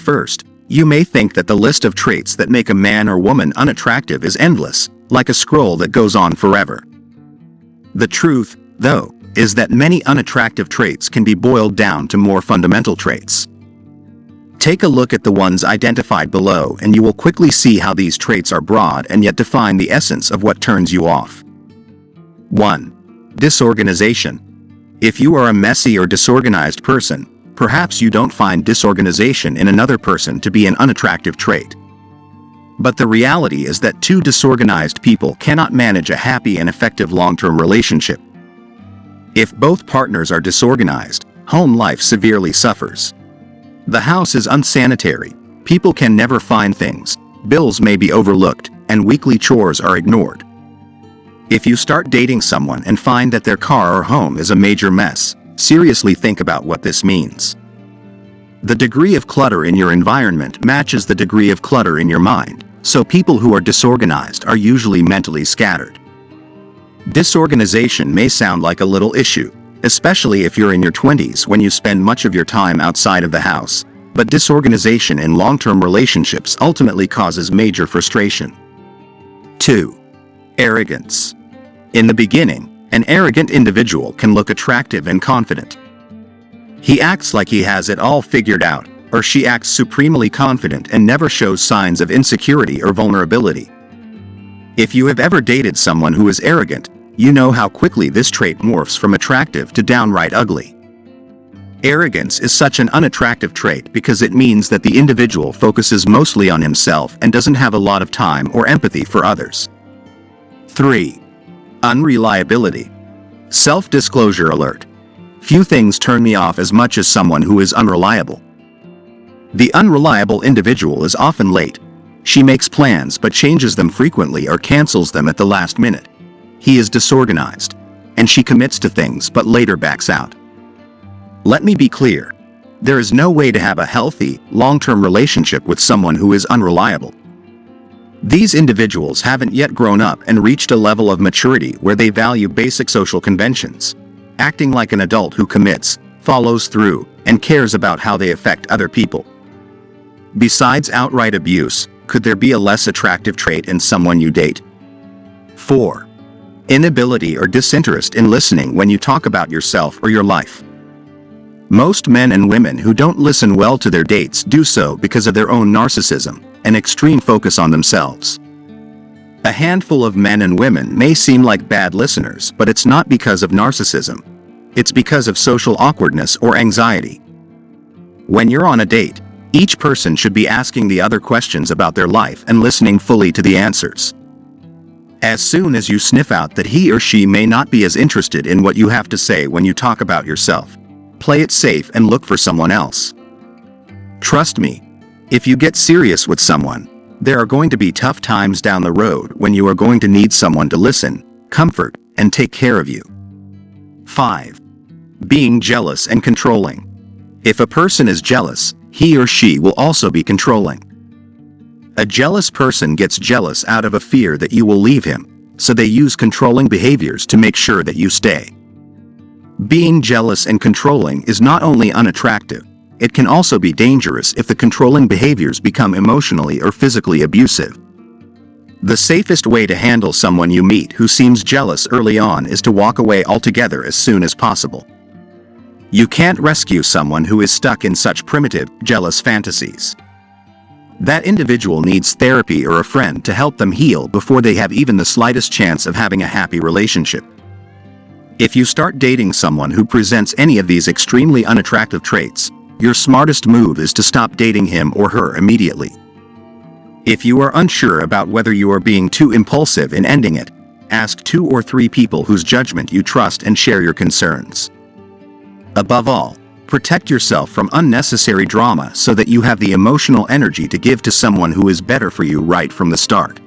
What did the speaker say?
first, you may think that the list of traits that make a man or woman unattractive is endless, like a scroll that goes on forever. The truth, though, is that many unattractive traits can be boiled down to more fundamental traits. Take a look at the ones identified below and you will quickly see how these traits are broad and yet define the essence of what turns you off. 1. Disorganization. If you are a messy or disorganized person, perhaps you don't find disorganization in another person to be an unattractive trait. But the reality is that two disorganized people cannot manage a happy and effective long-term relationship. If both partners are disorganized, home life severely suffers. The house is unsanitary, people can never find things, bills may be overlooked, and weekly chores are ignored. If you start dating someone and find that their car or home is a major mess, seriously think about what this means. The degree of clutter in your environment matches the degree of clutter in your mind, so people who are disorganized are usually mentally scattered. Disorganization may sound like a little issue, especially if you're in your 20s when you spend much of your time outside of the house, but disorganization in long-term relationships ultimately causes major frustration. 2. Arrogance. In the beginning, an arrogant individual can look attractive and confident. He acts like he has it all figured out, or she acts supremely confident and never shows signs of insecurity or vulnerability. If you have ever dated someone who is arrogant, you know how quickly this trait morphs from attractive to downright ugly. Arrogance is such an unattractive trait because it means that the individual focuses mostly on himself and doesn't have a lot of time or empathy for others. 3. Unreliability. Self-disclosure alert. Few things turn me off as much as someone who is unreliable. The unreliable individual is often late. She makes plans but changes them frequently or cancels them at the last minute. He is disorganized, and she commits to things but later backs out. Let me be clear. There is no way to have a healthy, long-term relationship with someone who is unreliable. These individuals haven't yet grown up and reached a level of maturity where they value basic social conventions, acting like an adult who commits, follows through, and cares about how they affect other people. Besides outright abuse, could there be a less attractive trait in someone you date? 4. Inability or disinterest in listening when you talk about yourself or your life. Most men and women who don't listen well to their dates do so because of their own narcissism and extreme focus on themselves. A handful of men and women may seem like bad listeners, but it's not because of narcissism. It's because of social awkwardness or anxiety. When you're on a date, each person should be asking the other questions about their life and listening fully to the answers. As soon as you sniff out that he or she may not be as interested in what you have to say when you talk about yourself, play it safe and look for someone else. Trust me, if you get serious with someone, there are going to be tough times down the road when you are going to need someone to listen, comfort, and take care of you. 5. Being jealous and controlling. If a person is jealous, he or she will also be controlling. A jealous person gets jealous out of a fear that you will leave him, so they use controlling behaviors to make sure that you stay. Being jealous and controlling is not only unattractive, it can also be dangerous if the controlling behaviors become emotionally or physically abusive. The safest way to handle someone you meet who seems jealous early on is to walk away altogether as soon as possible. You can't rescue someone who is stuck in such primitive, jealous fantasies. That individual needs therapy or a friend to help them heal before they have even the slightest chance of having a happy relationship. If you start dating someone who presents any of these extremely unattractive traits, your smartest move is to stop dating him or her immediately. If you are unsure about whether you are being too impulsive in ending it, ask 2 or 3 people whose judgment you trust and share your concerns. Above all, protect yourself from unnecessary drama so that you have the emotional energy to give to someone who is better for you right from the start.